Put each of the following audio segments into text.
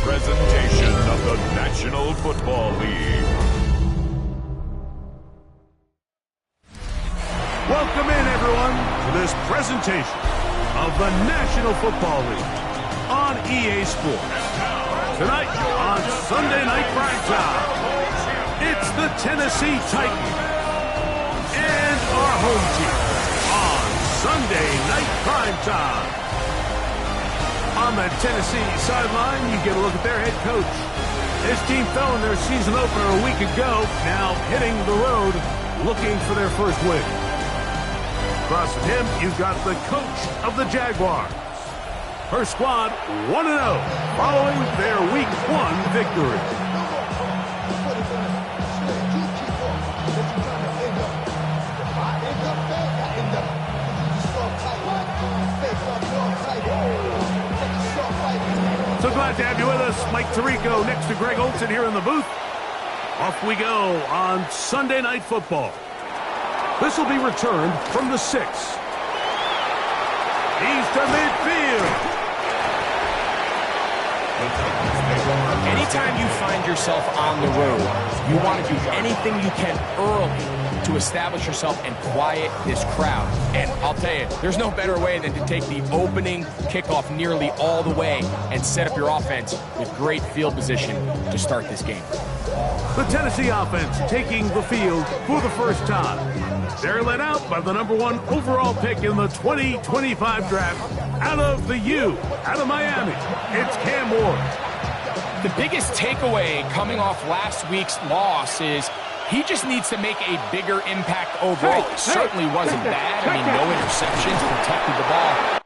presentation of the National Football League. Welcome in, everyone, to this presentation of the National Football League on EA Sports. Tonight on Sunday Night Primetime, it's the Tennessee Titans and our home team on Sunday Night Primetime. On the Tennessee sideline, you get a look at their head coach. This team fell in their season opener a week ago, now hitting the road, looking for their first win. Across from him, you've got the coach of the Jaguars. Her squad 1-0 following their Week 1 victory. So glad to have you with us. Mike Tirico next to Greg Olson here in the booth. Off we go on Sunday Night Football. This will be returned from the 6. He's to midfield. Anytime you find yourself on the road, you want to do anything you can early to establish yourself and quiet this crowd. And I'll tell you, there's no better way than to take the opening kickoff nearly all the way and set up your offense with great field position to start this game. The Tennessee offense taking the field for the first time. They're led out by the #1 overall pick in the 2025 draft out of the U, out of Miami. It's Cam Ward. The biggest takeaway coming off last week's loss is he just needs to make a bigger impact overall. It certainly wasn't bad. I mean, no interceptions, protected the ball.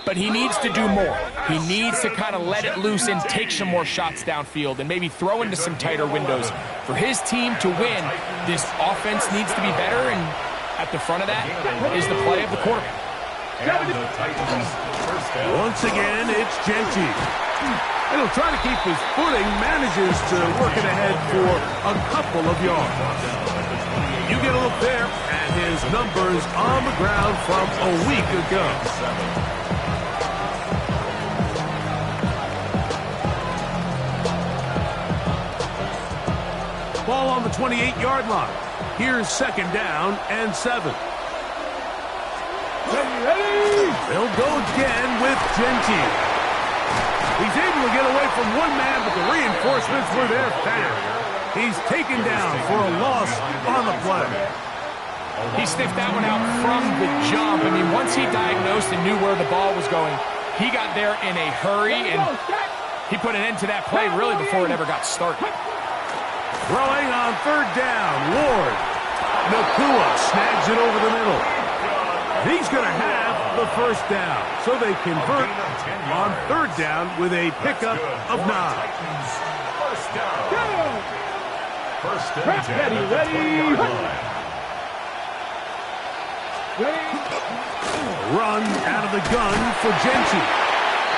But he needs to do more. He needs to kind of let it loose and take some more shots downfield and maybe throw into some tighter windows. For his team to win, this offense needs to be better, and at the front of that is the play of the quarterback. Once again, it's Genty. And he'll try to keep his footing, manages to work it ahead for a couple of yards. You get a look there at his numbers on the ground from a week ago. Ball on the 28-yard line. Here's 2nd down and 7. They'll go again with Genty. He's able to get away from one man, but the reinforcements were there fast. He's taken down for a loss on the play. He sniffed that one out from the jump. I mean, once he diagnosed and knew where the ball was going, he got there in a hurry, and he put an end to that play really before it ever got started. Throwing on 3rd down, Ward. Nakua snags it over the middle. He's going to have the 1st down, so they convert on 3rd down with a pickup of 9. Ready. Run out of the gun for Genty.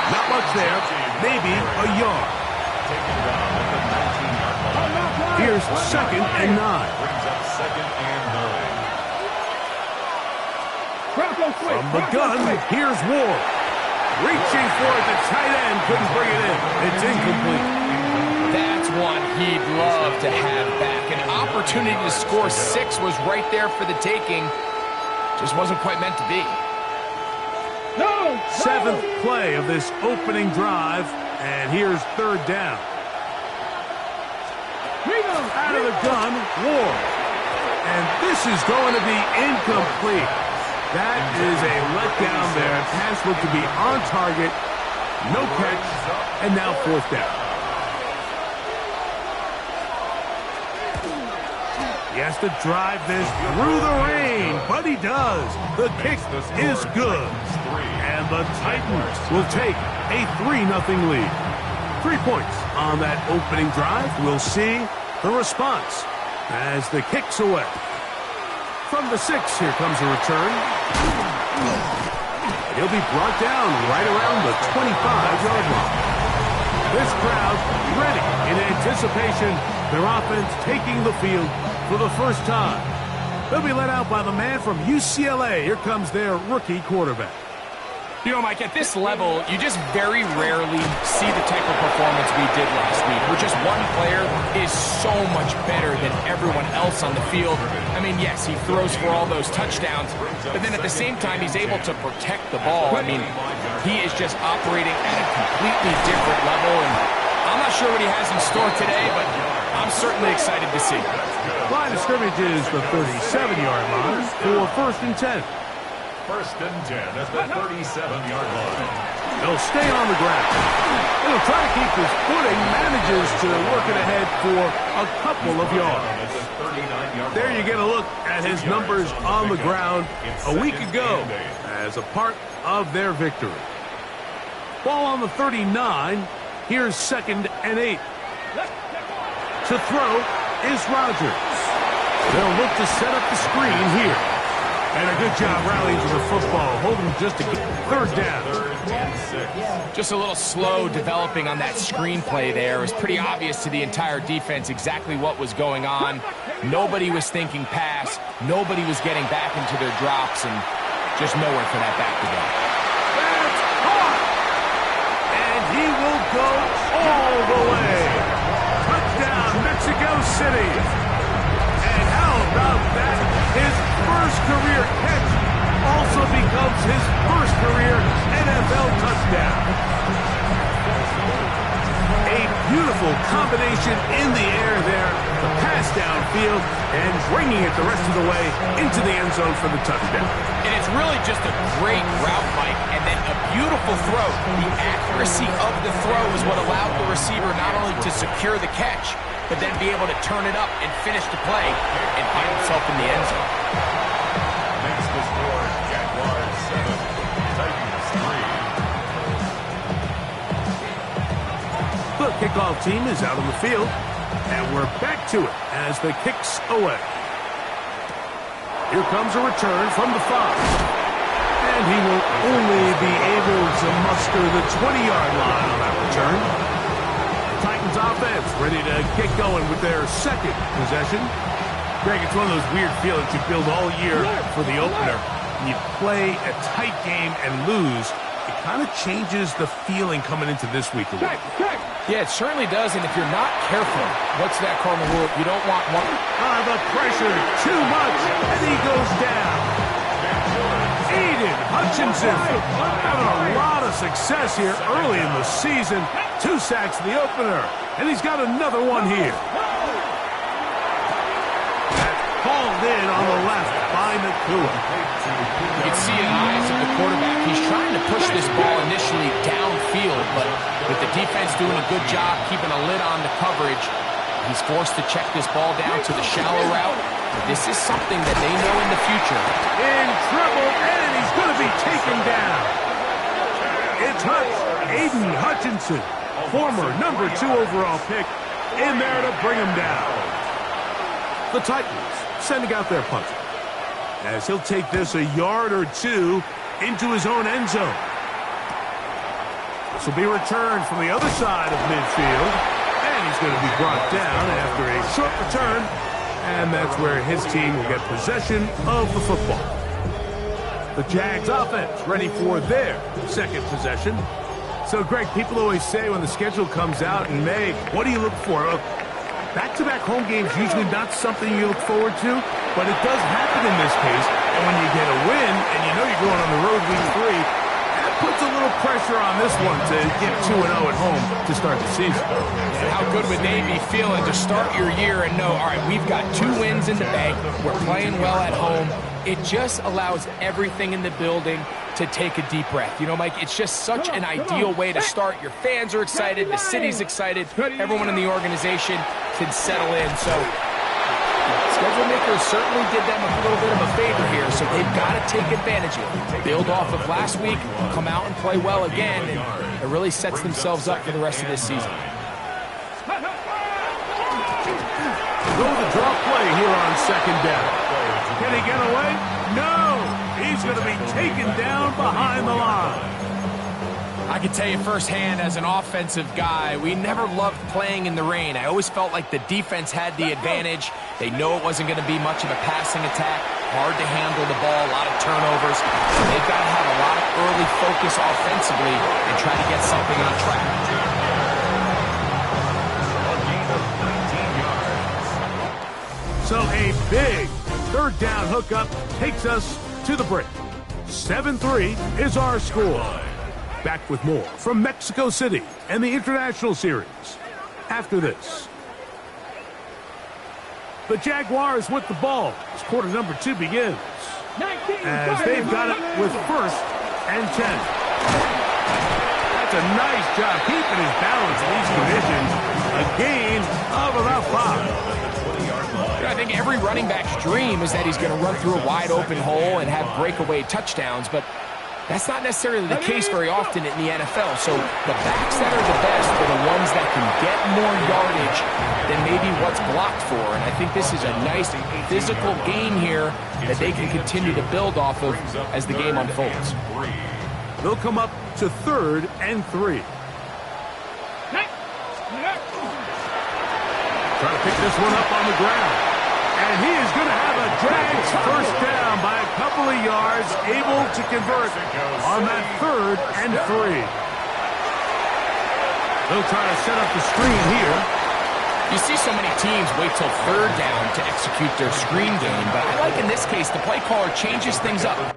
Not much there, maybe a yard. Here's 2nd and 9. From the gun, here's Ward. Reaching for it, the tight end couldn't bring it in. It's incomplete. That's one he'd love to have back. An opportunity to score 6 was right there for the taking, Just wasn't quite meant to be. Seventh play of this opening drive, and here's third down. Out of the gun, Ward. And this is going to be incomplete. That is a letdown there. Pass looked to be on target. No catch, and now fourth down. He has to drive this through the rain, but he does. The kick is good. And the Titans will take a 3-0 lead. 3 points on that opening drive. We'll see the response as the kick's away. From the 6, here comes a return. He'll be brought down right around the 25-yard line. This crowd ready in anticipation. Their offense taking the field for the first time. They'll be led out by the man from UCLA. Here comes their rookie quarterback. You know, Mike, at this level, you just very rarely see the type of performance we did last week, where just one player is so much better than everyone else on the field. I mean, yes, he throws for all those touchdowns, but then at the same time, he's able to protect the ball. I mean, he is just operating at a completely different level, and I'm not sure what he has in store today, but I'm certainly excited to see. Line of scrimmage is the 37-yard line for 1st and 10. 1st and 10 at the 37-yard line. He'll stay on the ground. He'll try to keep his footing, manages to work it ahead for a couple of yards. There you get a look at his numbers on the ground a week ago as a part of their victory. Ball on the 39. Here's 2nd and 8. To throw is Rodgers. They'll look to set up the screen here. And a good job rallying to the football, holding just a 3rd down. Just a little slow developing on that screenplay there. It was pretty obvious to the entire defense exactly what was going on. Nobody was thinking pass. Nobody was getting back into their drops, and just nowhere for that back to go. That's caught! And he will go all the way. Touchdown, Mexico City. And how about that? His first career catch also becomes his first career NFL touchdown. A beautiful combination in the air there, the pass downfield, and bringing it the rest of the way into the end zone for the touchdown. And it's really just a great route, Mike, and then a beautiful throw. The accuracy of the throw is what allowed the receiver not only to secure the catch, but then be able to turn it up and finish the play and find himself in the end zone. Makes the score Jaguars 7, Titans 3. The kickoff team is out on the field, and we're back to it as the kick's away. Here comes a return from the 5. And he will only be able to muster the 20-yard line on that return. Titans offense ready to get going with their 2nd possession. Greg, it's one of those weird feelings you build all year for the opener. When you play a tight game and lose, it kind of changes the feeling coming into this week a little. Yeah, it certainly does, and if you're not careful, what's that cardinal rule? You don't want one. The pressure, too much, and he goes down. Aiden Hutchinson having a lot of success here early in the season. 2 sacks in the opener, and he's got another one here. That's hauled in on the left by Nakua. You can see in the eyes of the quarterback, he's trying to push this ball initially downfield, but with the defense doing a good job keeping a lid on the coverage, he's forced to check this ball down to the shallow route. But this is something that they know in the future. In trouble, and he's going to be taken down. It's Aiden Hutchinson, former number 2 overall pick, in there to bring him down. The Titans sending out their punter, as he'll take this a yard or 2 into his own end zone. This will be returned from the other side of midfield, and he's going to be brought down after a short return, and that's where his team will get possession of the football. The Jags offense ready for their 2nd possession. So, Greg, people always say when the schedule comes out in May, what do you look for? Back-to-back home games usually not something you look forward to. but it does happen in this case. And when you get a win, and you know you're going on the road week 3, that puts a little pressure on this one to get 2-0 at home to start the season. And how good would they be feeling to start your year and know, all right, we've got 2 wins in the bank, we're playing well at home. It just allows everything in the building to take a deep breath. You know, Mike, it's just such an ideal way to start. Your fans are excited, the city's excited, everyone in the organization can settle in. So schedule makers certainly did them a little bit of a favor here, so they've got to take advantage of it. Build off of last week, come out and play well again, and it really sets themselves up for the rest of this season. Go the draw play here on second down. Can he get away? No! He's going to be taken down behind the line. I can tell you firsthand as an offensive guy, we never loved playing in the rain. I always felt like the defense had the advantage. They know it wasn't going to be much of a passing attack. Hard to handle the ball, a lot of turnovers. So they've got to have a lot of early focus offensively and try to get something on track. So a big third down hookup takes us to the break. 7-3 is our score. Back with more from Mexico City and the International Series after this. The Jaguars with the ball as quarter number 2 begins. As they've got it with 1st and 10. That's a nice job keeping his balance in these conditions. A gain of about 5. I think every running back's dream is that he's going to run through a wide open hole and have breakaway touchdowns, but that's not necessarily the case very often in the NFL. So the backs that are the best are the ones that can get more yardage than maybe what's blocked for. And I think this is a nice physical game here that they can continue to build off of as the game unfolds. They'll come up to 3rd and 3. Trying to pick this one up on the ground. And he is going to have a Jags first down by a couple of yards, able to convert on that 3rd and 3. They'll try to set up the screen here. You see so many teams wait till 3rd down to execute their screen game, but I like in this case the play caller changes things up.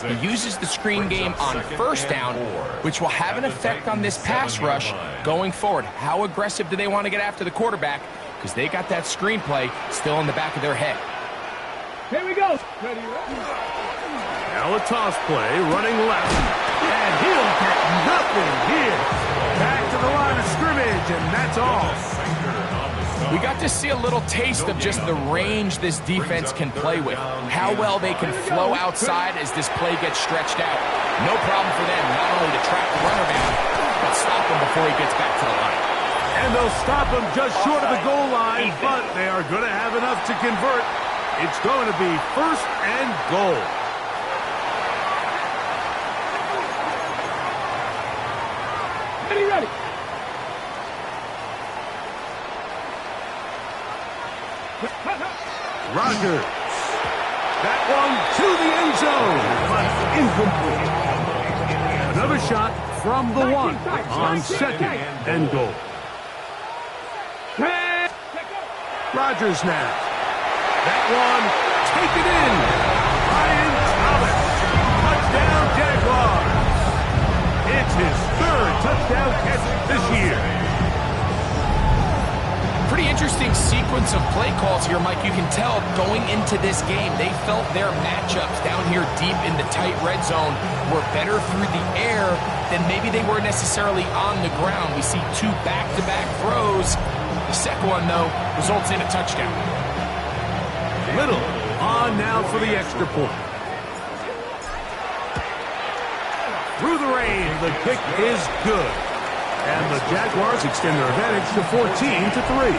He uses the screen game on 1st down, which will have an effect on this pass rush going forward. How aggressive do they want to get after the quarterback? Because they got that screen play still in the back of their head. Here we go. Now a toss play, running left. And he'll get nothing here. Back to the line of scrimmage, and that's all. We got to see a little taste of just the range this defense can play with. How well they can flow outside as this play gets stretched out. No problem for them not only to track the runner down, but stop him before he gets back to the line. And they'll stop him just short of the goal line, but they are going to have enough to convert. It's going to be 1st and goal. Ready. Rodgers. That one to the end zone, but incomplete. Another shot from the 1 on 2nd and goal. Rodgers now. That one, taken in. Brian Thomas. Touchdown, Jaguars. It's his third touchdown catch this year. Pretty interesting sequence of play calls here, Mike. You can tell going into this game, they felt their matchups down here deep in the tight red zone were better through the air than maybe they were necessarily on the ground. We see two back-to-back throws. The second one, though, results in a touchdown. Little on now for the extra point. Through the rain, the kick is good. And the Jaguars extend their advantage to 14-3.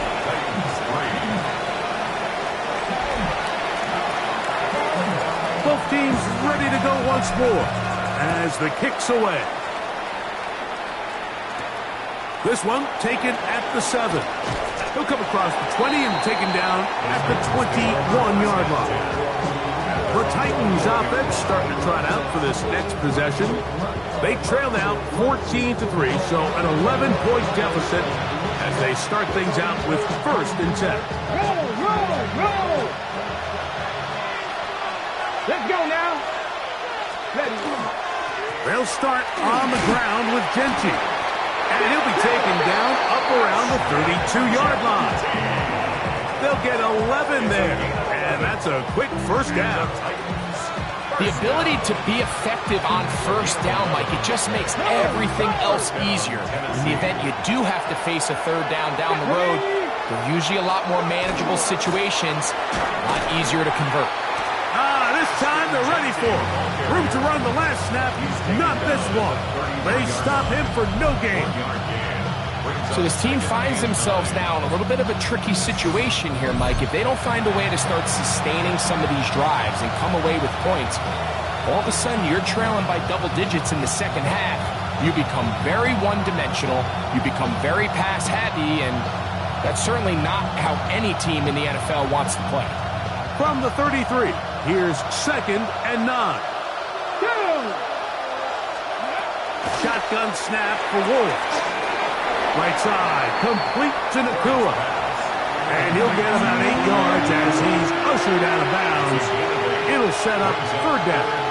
Both teams ready to go once more as the kick's away. This one taken at the 7. He'll come across the 20 and taken down at the 21-yard line. The Titans offense starting to trot out for this next possession. They trail now 14-3, so an 11-point deficit as they start things out with 1st and 10. Roll! Let's go now. Ready. They'll start on the ground with Genty. And he'll be taken down up around the 32-yard line. They'll get 11 there. And that's a quick first down. The ability to be effective on first down, Mike, it just makes everything else easier. In the event you do have to face a third down the road, they're usually a lot more manageable situations, a lot easier to convert. This time they're ready for it. Room to run the last snap, not this one. They stop him for no gain. So this team finds themselves now in a little bit of a tricky situation here, Mike. If they don't find a way to start sustaining some of these drives and come away with points, all of a sudden you're trailing by double digits in the second half. You become very one-dimensional. You become very pass-happy, and that's certainly not how any team in the NFL wants to play. From the 33, here's 2nd and 9. Shotgun snap for Wolves. Right side, complete to Nakua. And he'll get about 8 yards as he's ushered out of bounds. It'll set up 3rd down.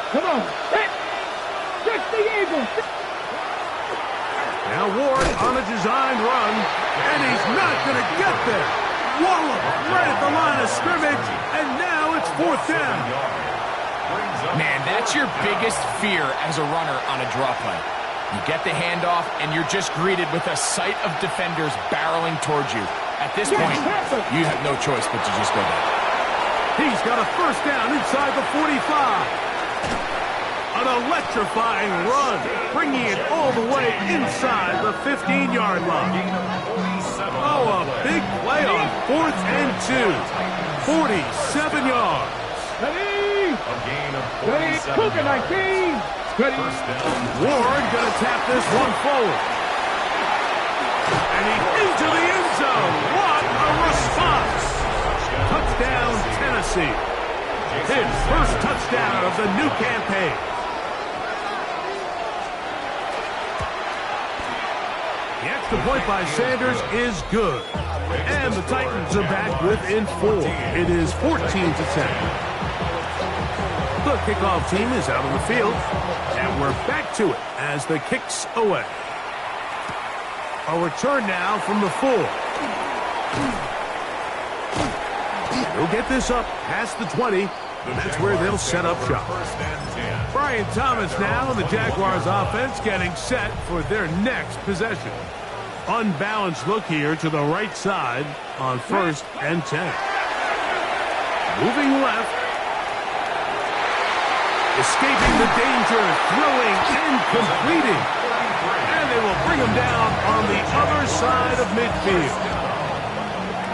Come on. Check the Eagles. Now Ward on a designed run, and he's not going to get there. Wallop right at the line of scrimmage, and now it's 4th down. Man, that's your biggest fear as a runner on a draw play. You get the handoff, and you're just greeted with a sight of defenders barreling towards you. At this point, you have no choice but to just go down. He's got a 1st down inside the 45. An electrifying run, bringing it all the way inside the 15-yard line. Oh, a big play on 4th and 2. 47 yards. Ready? A gain of 47. Cougar 19. Ready? Ward gonna tap this one forward. And he's into the end zone. What a response. Touchdown, Tennessee. His 1st touchdown of the new campaign. The extra point by Sanders is good. And the Titans are back within 4. It is 14-10. The kickoff team is out on the field. And we're back to it as the kick's away. A return now from the 4. He'll get this up past the 20. And that's where they'll set up shop. Brian Thomas now, and the Jaguars offense getting set for their next possession. Unbalanced look here to the right side on 1st and 10. Moving left. Escaping the danger, throwing and completing. And they will bring him down on the other side of midfield.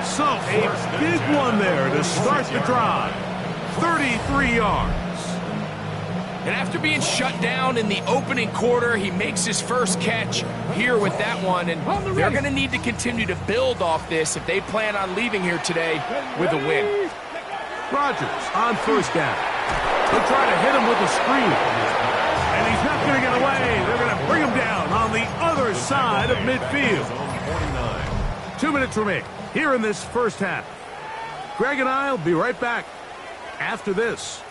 So a big one there to start the drive. 33 yards. And after being shut down in the opening quarter, he makes his first catch here with that one. And they're going to need to continue to build off this if they plan on leaving here today with a win. Rodgers on first down. They'll try to hit him with a screen. And he's not going to get away. They're going to bring him down on the other side of midfield. 2 minutes remain here in this first half. Greg and I will be right back after this.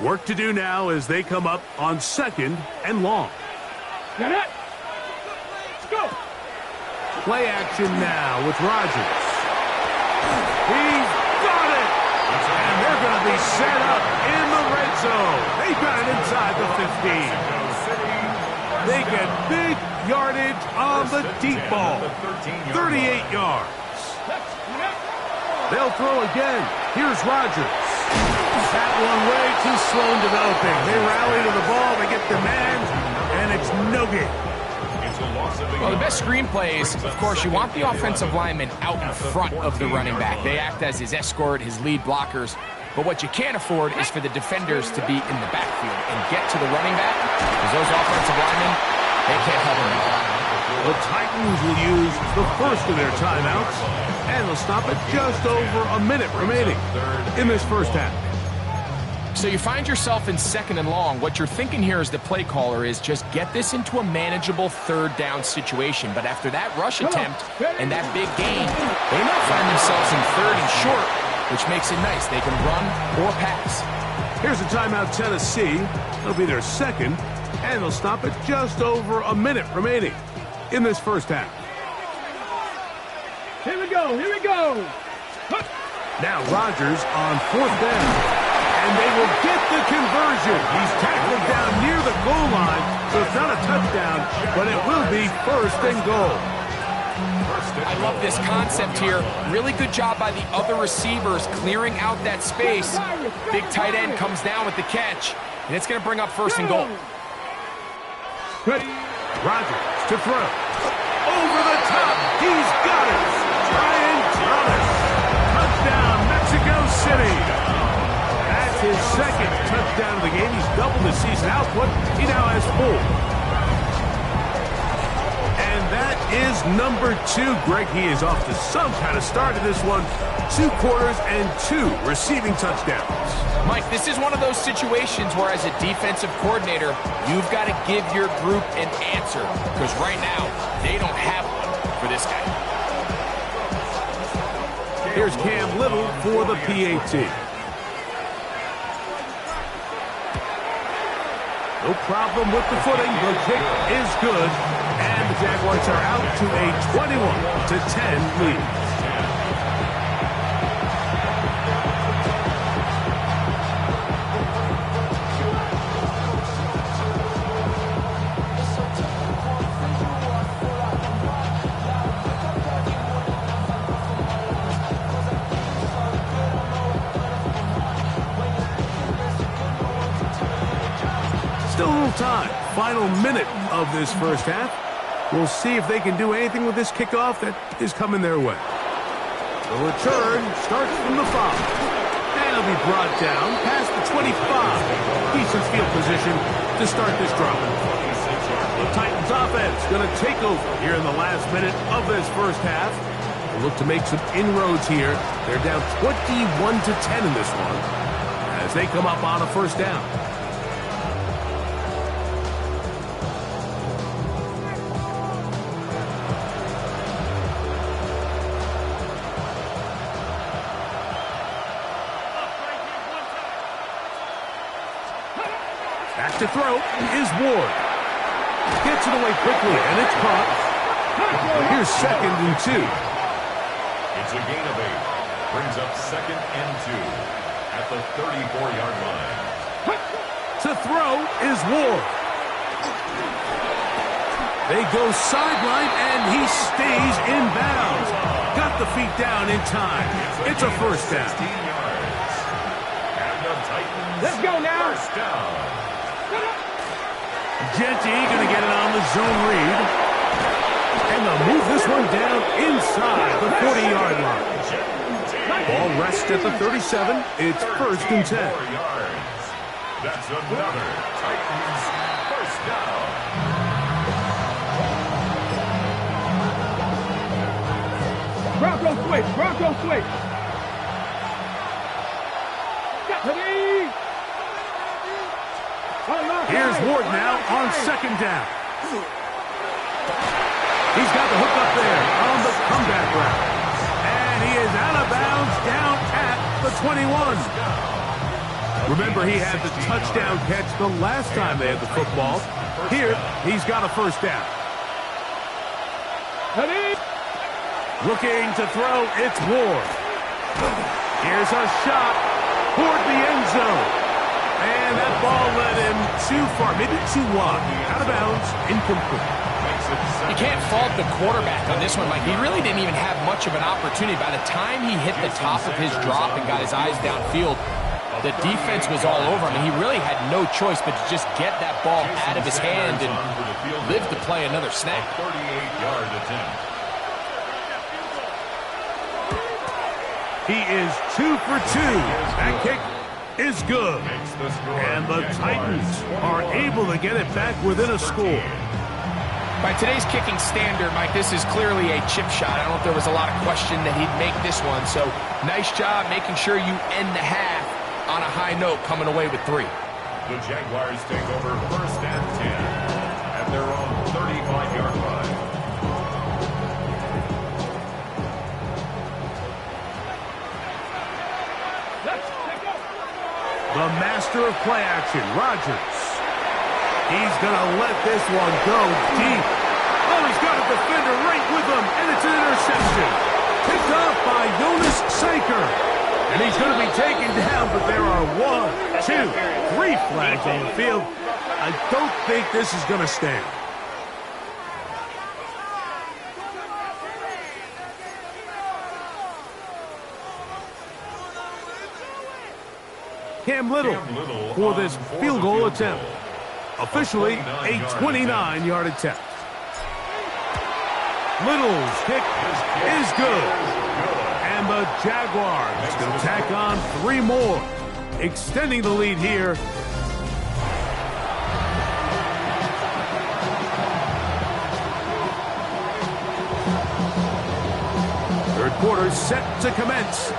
Work to do now as they come up on 2nd and long. Got it. Let's go. Play action now with Rodgers. He's got it! And they're going to be set up in the red zone. They got it inside the 15. They get big yardage on the deep ball. 38 yards. They'll throw again. Here's Rodgers. That one way too slow in developing. They rally to the ball, they get the man, and it's no gain. Well, the best screenplays, of course, you want the offensive lineman out in front of the running back. They act as his escort, his lead blockers. But what you can't afford is for the defenders to be in the backfield and get to the running back, because those offensive linemen, they can't help him out. The Titans will use the first of their timeouts, and they'll stop at just over a minute remaining in this first half. So you find yourself in 2nd and long. What you're thinking here as the play caller is just get this into a manageable 3rd down situation. But after that rush attempt and that big gain, they now find themselves in 3rd and short, which makes it nice. They can run or pass. Here's a timeout, Tennessee. It'll be their 2nd, and they'll stop at just over a minute remaining in this first half. Here we go. Here we go. Now Rodgers on 4th down. And they will get the conversion. He's tackled down near the goal line, so it's not a touchdown, but it will be 1st and goal. I love this concept here. Really good job by the other receivers clearing out that space. Big tight end comes down with the catch, and it's going to bring up 1st and goal. Rodgers to throw. Over the top. He's got it. Brian Thomas. Touchdown, Mexico City. His 2nd touchdown of the game. He's doubled his season output. He now has 4. And that is number 2. Greg, he is off to some kind of start in this one. 2 quarters and 2 receiving touchdowns. Mike, this is one of those situations where as a defensive coordinator, you've got to give your group an answer. Because right now, they don't have one for this guy. Here's Cam Little for the PAT. No problem with the footing. The kick is good. And the Jaguars are out to a 21-10 lead. Still a little time. Final minute of this first half. We'll see if they can do anything with this kickoff that is coming their way. The return starts from the 5. And it'll be brought down past the 25. Decent field position to start this drive. The Titans offense going to take over here in the last minute of this first half. They'll look to make some inroads here. They're down 21-10 in this one as they come up on a first down. Back to throw is Ward. Gets it away quickly, and it's caught. Here's 2nd and 2. It's a gain of 8. Brings up 2nd and 2 at the 34-yard line. To throw is Ward. They go sideline, and he stays in bounds. Got the feet down in time. It's a first down. And the Titans. Let's go now. First down. Genty going to get it on the zone read. And they'll move this one down inside the 40-yard line. Ball rests at the 37. It's 1st and 10. That's another Titans first down. switch. Bronco switch. Ready. Here's Ward now on second down. He's got the hook up there on the comeback route. And he is out of bounds down at the 21. Remember, he had the touchdown catch the last time they had the football. Here, he's got a first down. Ready. Looking to throw, it's Ward. Here's a shot toward the end zone. And that ball led him too far, maybe too wide. Out of bounds, incomplete. You can't fault the quarterback on this one, Mike. He really didn't even have much of an opportunity. By the time he hit the top of his drop and got his eyes downfield, the defense was all over him, and he really had no choice but to just get that ball out of his hand and live to play another snap. 38-yard attempt. He is 2 for 2. That kick is good. And the Titans are able to get it back within a score. By today's kicking standard, Mike, this is clearly a chip shot. I don't know if there was a lot of question that he'd make this one. So nice job making sure you end the half on a high note, coming away with 3. The Jaguars take over first and 10 at their own 35-yard line. The master of play action, Rodgers. He's going to let this one go deep. Oh, he's got a defender right with him, and it's an interception. Picked off by Jonas Sanker. And he's going to be taken down, but there are 1, 2, 3 flags on the field. I don't think this is going to stand. Cam Little for this field goal attempt. Officially a 29-yard attempt. Little's kick is good. And the Jaguars going to tack on 3 more, extending the lead here. Third quarter set to commence.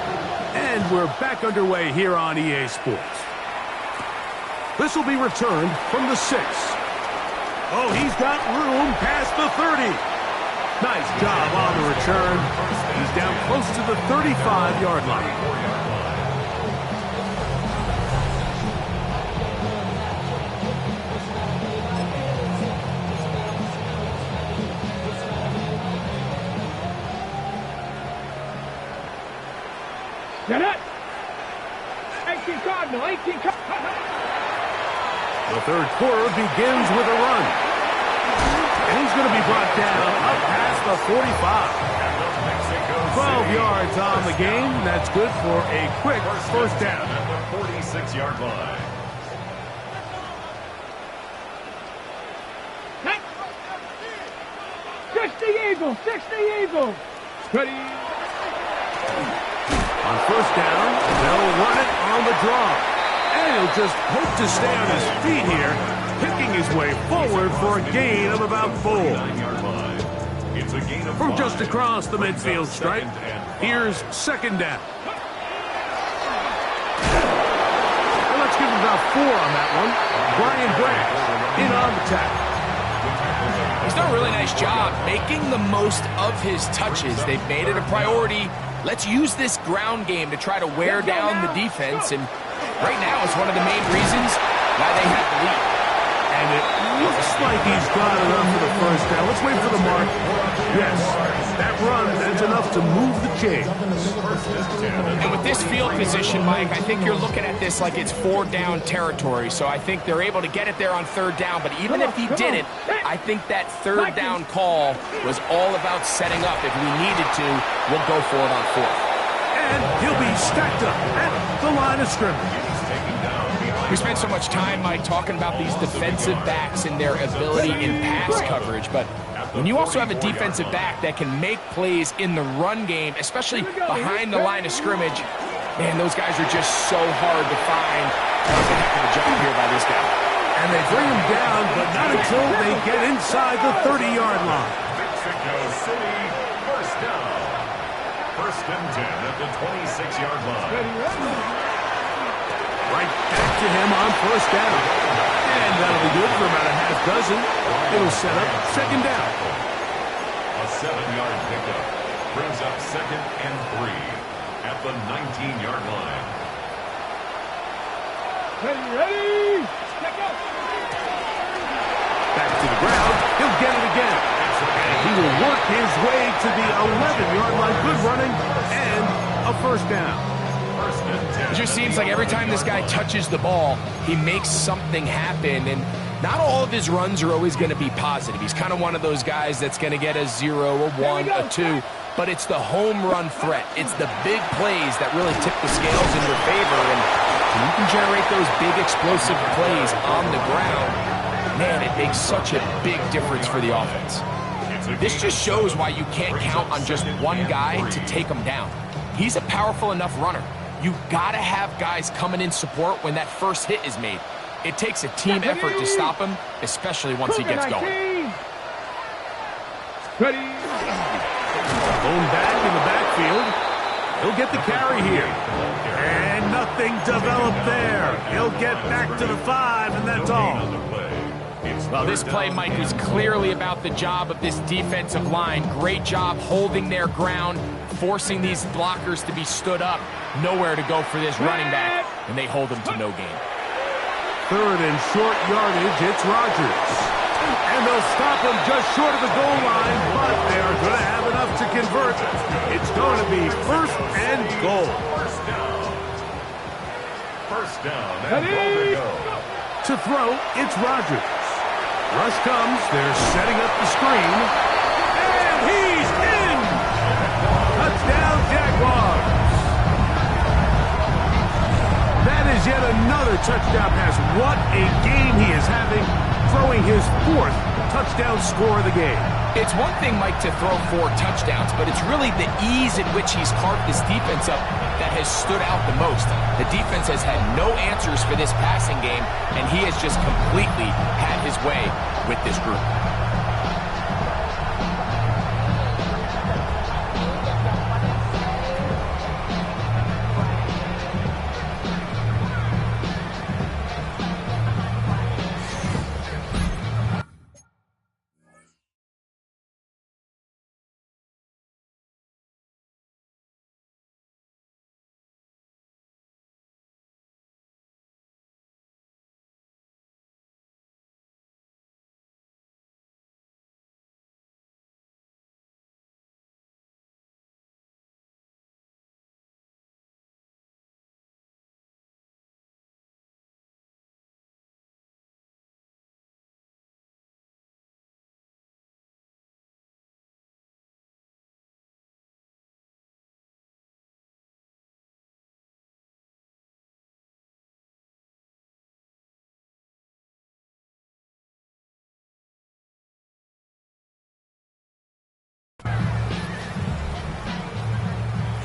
And we're back underway here on EA Sports. This will be returned from the 6. Oh, he's got room past the 30. Nice job on the return. He's down close to the 35-yard line. Get it. 18 Cardinal, 18 Cardinal. The third quarter begins with a run. And he's going to be brought down up past the 45. 12 yards on the game. That's good for a quick first down. At the 46-yard line. Eagles, 60 Eagles. Ready. On first down, they'll run it on the draw. And he'll just hope to stay on his feet here, picking his way forward for a gain of about 4. It's a gain of From 5. just across the midfield stripe, here's second down. And let's give him about 4 on that one. Brian Branch in on the tackle. He's done a really nice job making the most of his touches. They've made it a priority. Let's use this ground game to try to wear down the defense, and right now it's one of the main reasons why they have the lead. And it looks like he's got enough for the first down. Let's wait for the mark. Yes, that run, that's enough to move the chains. And with this field position, Mike, I think you're looking at this like it's 4-down territory. So I think they're able to get it there on third down. But even if he didn't, I think that third down call was all about setting up. If we needed to, we'll go for it on fourth. And he'll be stacked up at the line of scrimmage. We spent so much time, Mike, talking about these defensive backs and their ability in pass coverage, but when you also have a defensive back that can make plays in the run game, especially behind the line of scrimmage, man, those guys are just so hard to find. That was a heck of a job here by this guy. And they bring him down, but not until they get inside the 30-yard line. Mexico City, first down. First and 10 at the 26-yard line. Right back to him on first down. And that'll be good for about a half dozen. It'll set up second down. A 7-yard pickup brings up second and 3 at the 19-yard line. Ready. Check out. Back to the ground. He'll get it again. And he will work his way to the 11-yard line. Good running and a first down. It just seems like every time this guy touches the ball, he makes something happen. And not all of his runs are always going to be positive. He's kind of one of those guys that's going to get a 0, a 1, a 2. But it's the home run threat. It's the big plays that really tip the scales in your favor. And when you can generate those big explosive plays on the ground, man, it makes such a big difference for the offense. This just shows why you can't count on just one guy to take him down. He's a powerful enough runner. You gotta have guys coming in support when that first hit is made. It takes a team effort to stop him, especially once he gets going. Ready. Going back in the backfield. He'll get the carry here. And nothing developed there. He'll get back to the 5, and that's all. Well, this play, Mike, was clearly about the job of this defensive line. Great job holding their ground, forcing these blockers to be stood up. Nowhere to go for this running back, and they hold him to no gain. Third and short yardage, it's Rodgers. And they'll stop him just short of the goal line, but they are going to have enough to convert. It's going to be first and goal. First down and goal to go. To throw, it's Rodgers. Rush comes, they're setting up the screen. And he's in! Touchdown, Jaguars! That is yet another touchdown pass. What a game he is having, throwing his 4th touchdown score of the game. It's one thing, Mike, to throw 4 touchdowns, but it's really the ease in which he's carved this defense up that has stood out the most. The defense has had no answers for this passing game, and he has just completely had his way with this group.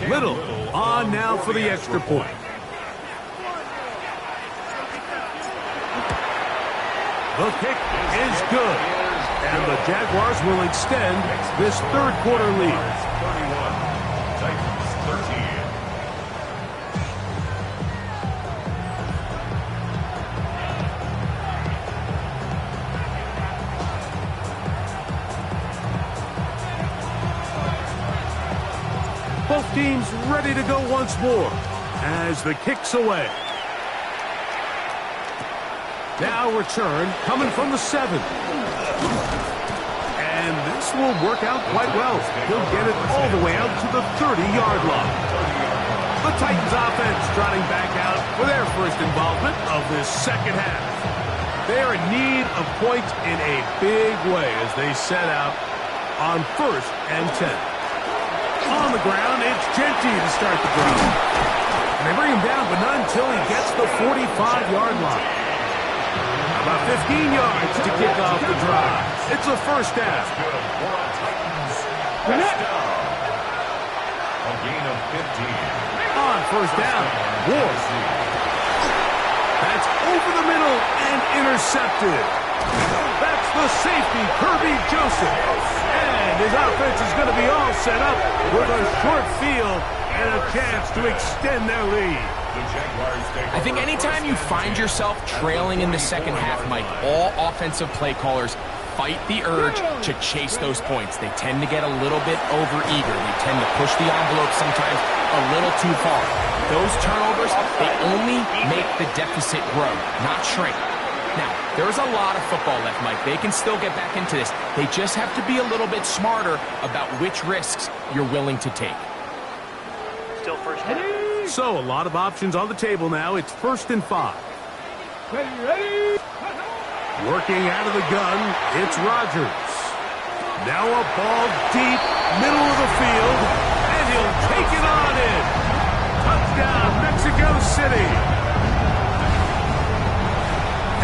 Little on now for the extra point. The kick is good. And the Jaguars will extend this third quarter lead. 31, Titans 13. Both teams ready to go once more as the kick's away. Now return coming from the 7. And this will work out quite well. He'll get it all the way out to the 30-yard line. The Titans offense trotting back out for their first involvement of this second half. They're in need of points in a big way as they set out on first and 10. On the ground, it's Genty to start the drive. And they bring him down, but not until he gets the 45-yard line. About 15 yards to kick off the drive. It's a first down. A gain of 15. On first down, Ward. That's over the middle and intercepted. That's the safety, Kirby Joseph. And And his offense is going to be all set up with a short field and a chance to extend their lead. I think anytime you find yourself trailing in the second half, Mike, all offensive play callers fight the urge to chase those points. They tend to get a little bit over-eager. They tend to push the envelope sometimes a little too far. Those turnovers, they only make the deficit grow, not shrink. Now, there's a lot of football left, Mike. They can still get back into this. They just have to be a little bit smarter about which risks you're willing to take. Still first down. So, a lot of options on the table now. It's 1st and 5. Ready. Working out of the gun, it's Rodgers. Now a ball deep, middle of the field, and he'll take it on in. Touchdown, Mexico City.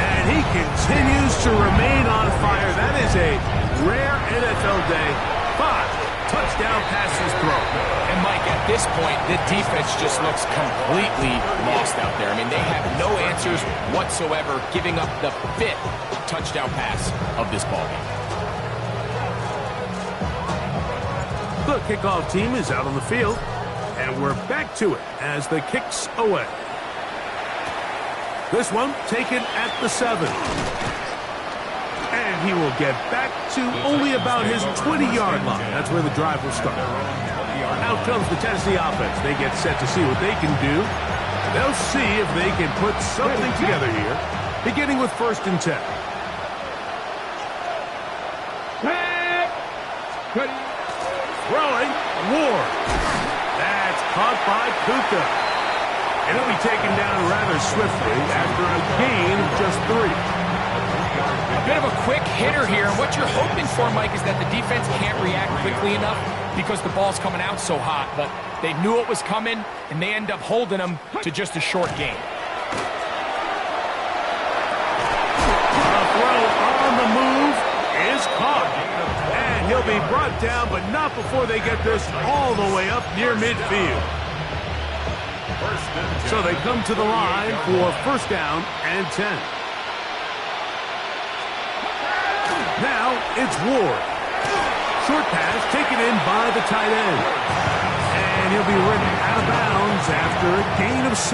And he continues to remain on fire. That is a rare NFL day. 5 touchdown passes thrown. And Mike, at this point, the defense just looks completely lost out there. I mean, they have no answers whatsoever, giving up the 5th touchdown pass of this ballgame. The kickoff team is out on the field, and we're back to it as the kick's away. This one taken at the 7. And he will get back to only about his 20-yard line. That's where the drive will start. Out comes the Tennessee offense. They get set to see what they can do. They'll see if they can put something together here, beginning with 1st and 10. Throwing, Ward. That's caught by Kuka. And he'll be taken down rather swiftly after a gain of just 3. A bit of a quick hitter here. And what you're hoping for, Mike, is that the defense can't react quickly enough because the ball's coming out so hot. But they knew it was coming, and they end up holding them to just a short gain. A throw on the move is caught. And he'll be brought down, but not before they get this all the way up near midfield. So they come to the line for 1st down and 10. Now it's Ward. Short pass taken in by the tight end. And he'll be ridden out of bounds after a gain of 6.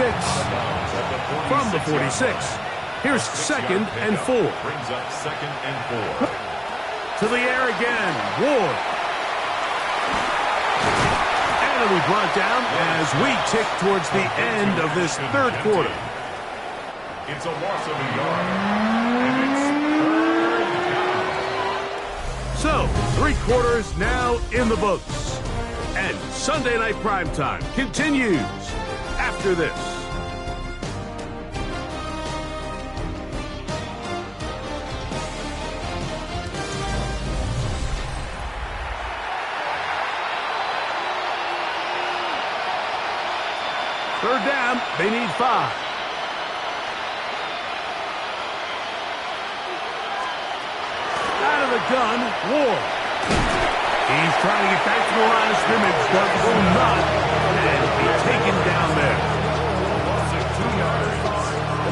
From the 46. Here's 2nd and 4. Brings up 2nd and 4. To the air again. Ward. And it'll be brought down as we tick towards the end of this 3rd quarter. It's a loss of a yard. And it's 3rd down. So, 3 quarters now in the books. And Sunday Night Primetime continues after this. Third down, they need 5. Out of the gun, Ward. He's trying to get back to the line of scrimmage, but will not. And he's taken down there. Loss of 2 yards.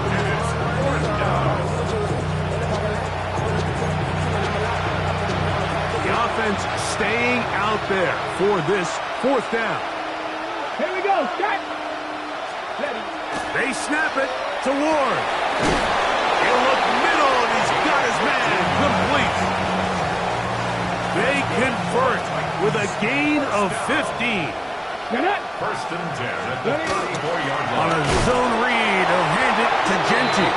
And it's 4th down. The offense staying out there for this 4th down. Here we go. Start. Ready. They snap it to Ward. He'll look middle, and he's got his man complete. They convert with a gain of 15. Get it. 1st and 10 at the 34-yard On line. a zone read, he'll hand it to Genti.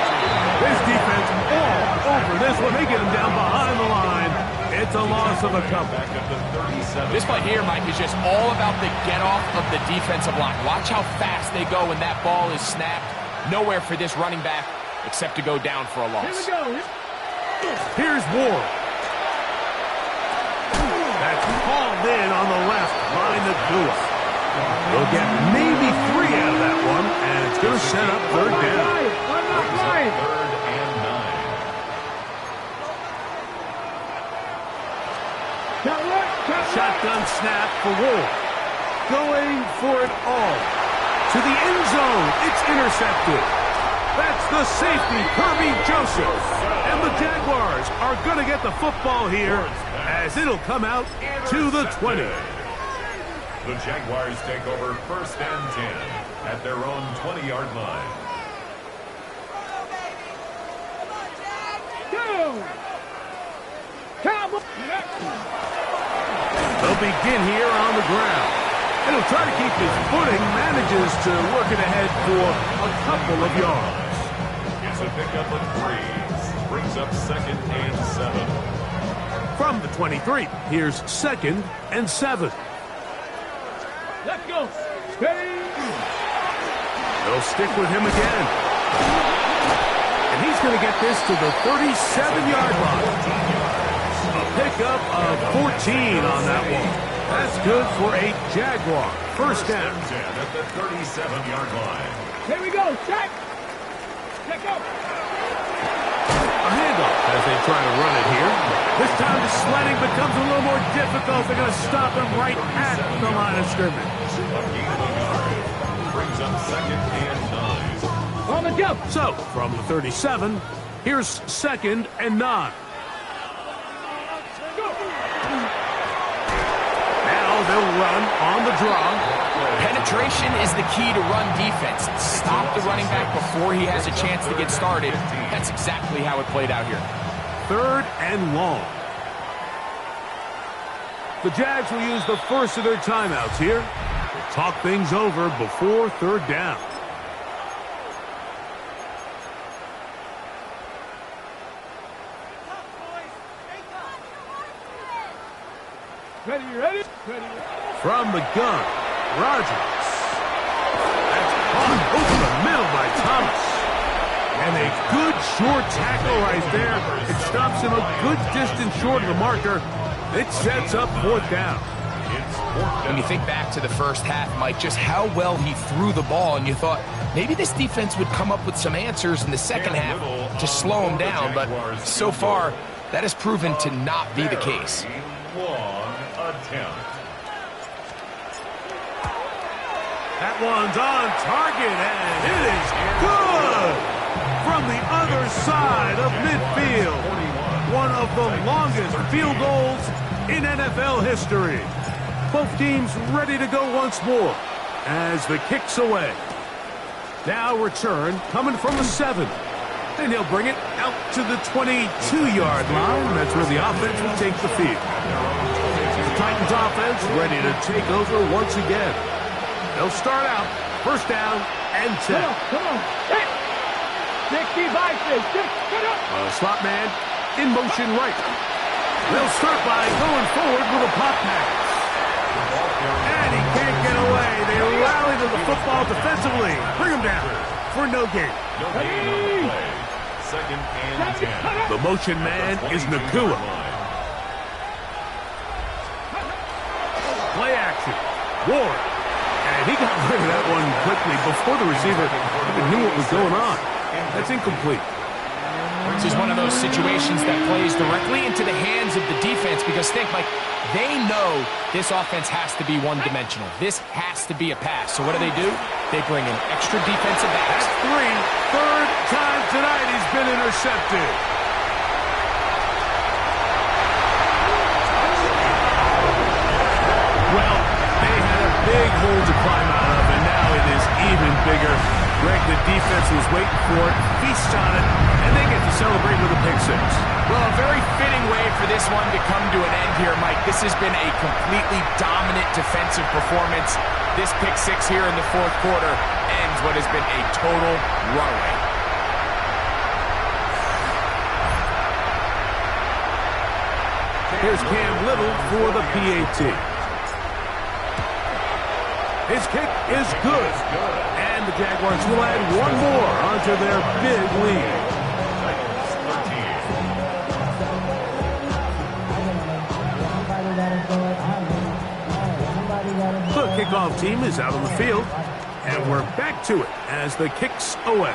This defense all over this one. They get him down behind the line. It's a loss of a couple. Back at the 37. This play here, Mike, is just all about the get-off of the defensive line. Watch how fast they go when that ball is snapped. Nowhere for this running back except to go down for a loss. Here we go. Here's Ward. That's hauled in on the left by Nagua. They'll get maybe 3 out of that one, and it's going to set up 3rd down. I'm not right. 3rd and 9. Shotgun snap for Ward. Going for it all. To the end zone. It's intercepted. That's the safety, Kirby Joseph. And the Jaguars are going to get the football here as it'll come out to the 20. The Jaguars take over 1st and 10 at their own 20-yard line. They'll begin here on the ground. And he'll try to keep his footing, manages to work it ahead for a couple of yards. It's a pickup of 3. Brings up 2nd and 7. From the 23, here's 2nd and 7. Let's go. Steady. They'll stick with him again. And he's going to get this to the 37-yard line. A pickup of 14 on that one. That's good for a Jaguar. 1st down. At the 37-yard line. Here we go. Check. Check up. A handoff as they try to run it here. This time the sledding becomes a little more difficult. They're going to stop him right at the line of scrimmage. A gain of a yard. Brings up 2nd and 9. On the jump. So, from the 37, here's 2nd and 9. They'll run on the draw. Penetration is the key to run defense. Stop the running back before he has a chance to get started. That's exactly how it played out here. 3rd and long. The Jags will use the first of their timeouts here. They'll talk things over before 3rd down. Ready, ready? Ready. From the gun, Rodgers. That's caught over the middle by Thomas. And a good short tackle right there. It stops him a good distance short of the marker. It sets up 4th down. When you think back to the first half, Mike, just how well he threw the ball, and you thought maybe this defense would come up with some answers in the second half to slow him down, but so far that has proven to not be the case. Long attempt. That one's on target, and it is good from the other side of midfield. One of the longest field goals in NFL history. Both teams ready to go once more as the kick's away. Now return coming from the 7. And he'll bring it out to the 22-yard line. That's where the offense will take the field. The Titans offense ready to take over once again. They'll start out 1st down and 10. Come on. 65, 6. Slot man in motion right. They'll start by going forward with a pop pass. And he can't get away. They rally to the football defensively. Bring him down for no gain. No gain on the play. 2nd and 10. The motion man is Nakua. Play action. Ward. And he got rid of that one quickly before the receiver even knew what was going on. That's incomplete. This is one of those situations that plays directly into the hands of the defense because think, like, they know this offense has to be one-dimensional. This has to be a pass. So what do? They bring in extra defensive backs. That's 3. 3rd time tonight he's been intercepted. Well, they had a big hole to climb out of, and now it is even bigger. Greg, the defense was waiting for it, feasts on it, and they get to celebrate with a pick 6. Well, a very fitting way for this one to come to an end here, Mike. This has been a completely dominant defensive performance. This pick 6 here in the 4th quarter ends what has been a total runaway. Here's Cam Little for the PAT. His kick is good. And the Jaguars will add one more onto their big lead. The kickoff team is out on the field, and we're back to it as the kick's away.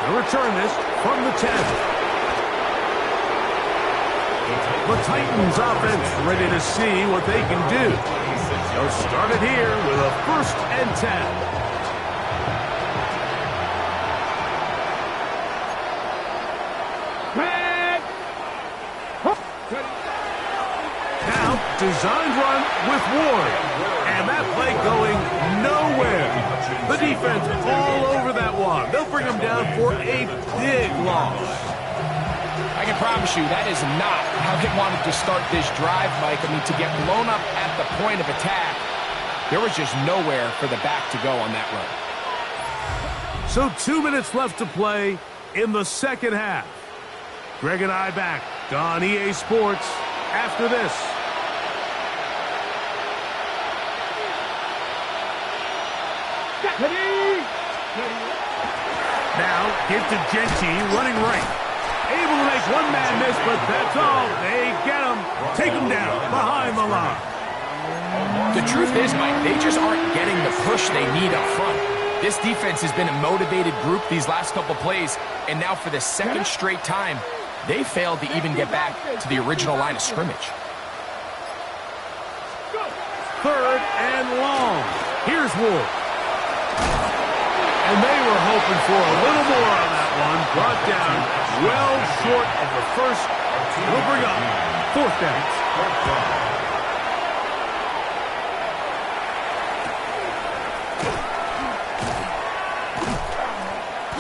They'll return this from the 10. The Titans offense ready to see what they can do. They'll start it here with a 1st and 10. designed run with Ward. And that play going nowhere. The defense all over that one. They'll bring him down for a big loss. I can promise you that is not how they wanted to start this drive, Mike. I mean, to get blown up at the point of attack, there was just nowhere for the back to go on that run. So 2 minutes left to play in the second half. Greg and I back on EA Sports after this. Now, give to Genty, running right. Able to make one man miss, but that's all. They get him. Take him down behind the line. The truth is, Mike, they just aren't getting the push they need up front. This defense has been a motivated group these last couple plays, and now for the second straight time, they failed to even get back to the original line of scrimmage. Third and long. Here's Ward. And they were hoping for a little more on that one. Brought down well short of the first. We'll bring up fourth down.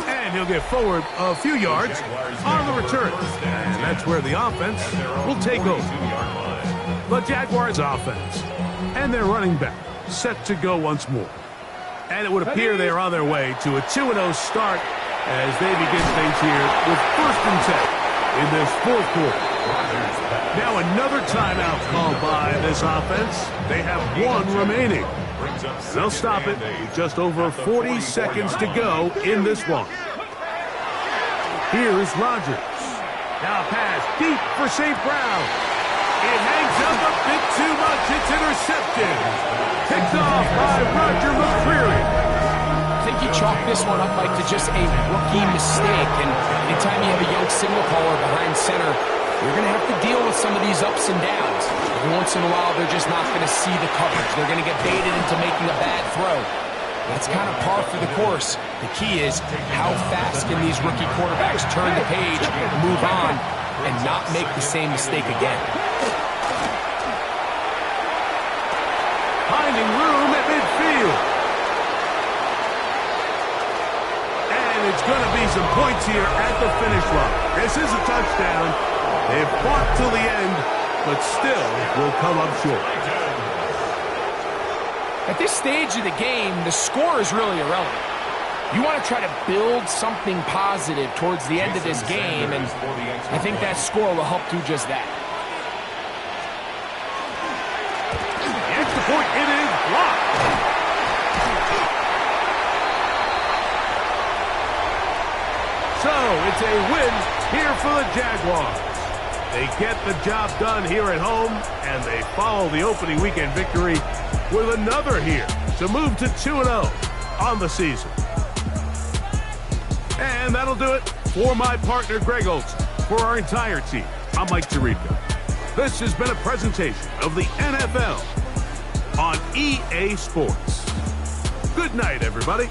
And he'll get forward a few yards on the return. And that's where the offense will take over. The Jaguars offense. And their running back set to go once more. And it would appear they are on their way to a 2-0 start as they begin things here with 1st and 10 in this fourth quarter. Now another timeout called by this offense. They have one remaining. They'll stop it with just over 40 seconds to go in this one. Here's Rodgers. Now a pass deep for St. Brown. It hangs up a bit too much. It's intercepted. Picked off by Roger McCreary. I think you chalk this one up, Mike, to just a rookie mistake. And anytime you have a young signal caller behind center, you're going to have to deal with some of these ups and downs. Every once in a while, they're just not going to see the coverage. They're going to get baited into making a bad throw. That's kind of par for the course. The key is how fast can these rookie quarterbacks turn the page, move on, and not make the same mistake again. Finding room at midfield. And it's going to be some points here at the finish line. This is a touchdown. They've fought till the end, but still will come up short. At this stage of the game, the score is really irrelevant. You want to try to build something positive towards the end of this game, and I think that score will help do just that. The extra point, it is blocked. So it's a win here for the Jaguars. They get the job done here at home, and they follow the opening weekend victory with another here to move to 2-0 on the season. And that'll do it for my partner, Greg Olson. For our entire team, I'm Mike Tirico. This has been a presentation of the NFL on EA Sports. Good night, everybody.